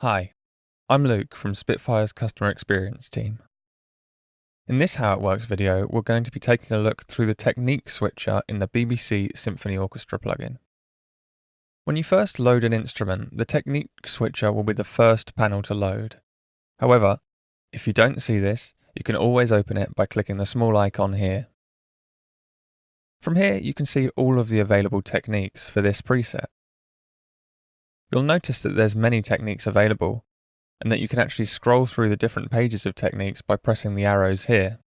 Hi, I'm Luke from Spitfire's Customer Experience team. In this How It Works video, we're going to be taking a look through the technique switcher in the BBC Symphony Orchestra plugin. When you first load an instrument, the technique switcher will be the first panel to load. However, if you don't see this, you can always open it by clicking the small icon here. From here, you can see all of the available techniques for this preset. You'll notice that there's many techniques available, and that you can actually scroll through the different pages of techniques by pressing the arrows here.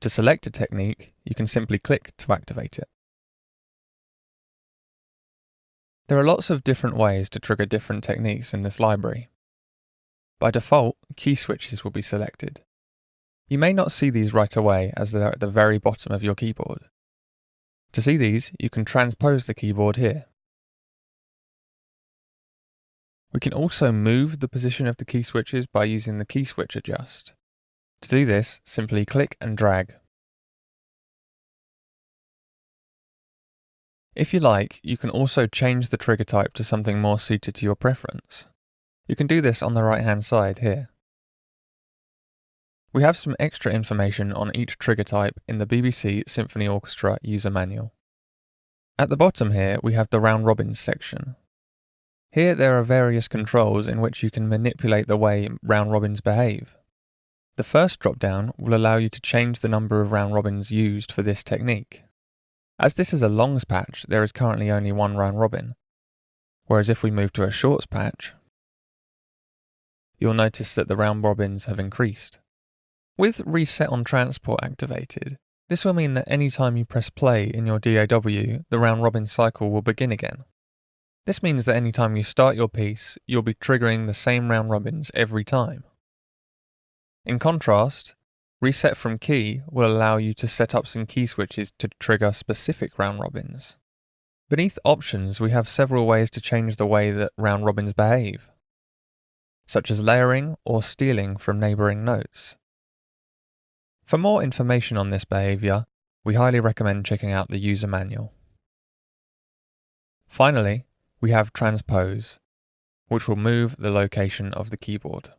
To select a technique, you can simply click to activate it. There are lots of different ways to trigger different techniques in this library. By default, key switches will be selected. You may not see these right away as they're at the very bottom of your keyboard. To see these, you can transpose the keyboard here. We can also move the position of the key switches by using the key switch adjust. To do this, simply click and drag. If you like, you can also change the trigger type to something more suited to your preference. You can do this on the right-hand side here. We have some extra information on each trigger type in the BBC Symphony Orchestra user manual. At the bottom here, we have the round robins section. Here there are various controls in which you can manipulate the way round robins behave. The first drop-down will allow you to change the number of round robins used for this technique. As this is a longs patch, there is currently only one round robin, whereas if we move to a shorts patch, you'll notice that the round robins have increased. With Reset on Transport activated, this will mean that any time you press play in your DAW, the round robin cycle will begin again. This means that any time you start your piece, you'll be triggering the same round robins every time. In contrast, Reset from Key will allow you to set up some key switches to trigger specific round robins. Beneath Options, we have several ways to change the way that round robins behave, such as layering or stealing from neighbouring notes. For more information on this behaviour, we highly recommend checking out the user manual. Finally, we have Transpose, which will move the location of the keyboard.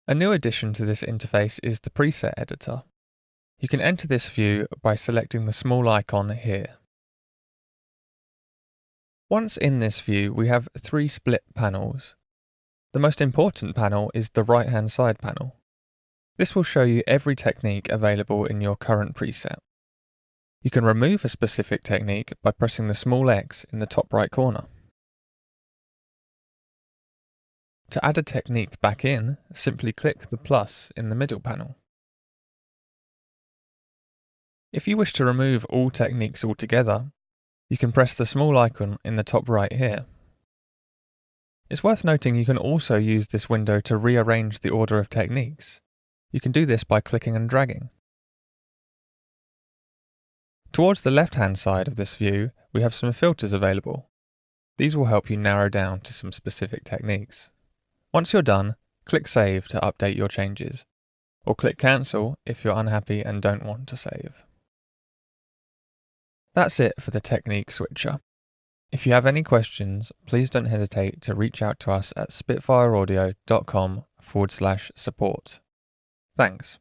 A new addition to this interface is the preset editor. You can enter this view by selecting the small icon here. Once in this view, we have three split panels. The most important panel is the right-hand side panel. This will show you every technique available in your current preset. You can remove a specific technique by pressing the small X in the top right corner. To add a technique back in, simply click the plus in the middle panel. If you wish to remove all techniques altogether, you can press the small icon in the top right here. It's worth noting you can also use this window to rearrange the order of techniques. You can do this by clicking and dragging. Towards the left-hand side of this view, we have some filters available. These will help you narrow down to some specific techniques. Once you're done, click Save to update your changes, or click Cancel if you're unhappy and don't want to save. That's it for the technique switcher. If you have any questions, please don't hesitate to reach out to us at spitfireaudio.com/support. Thanks.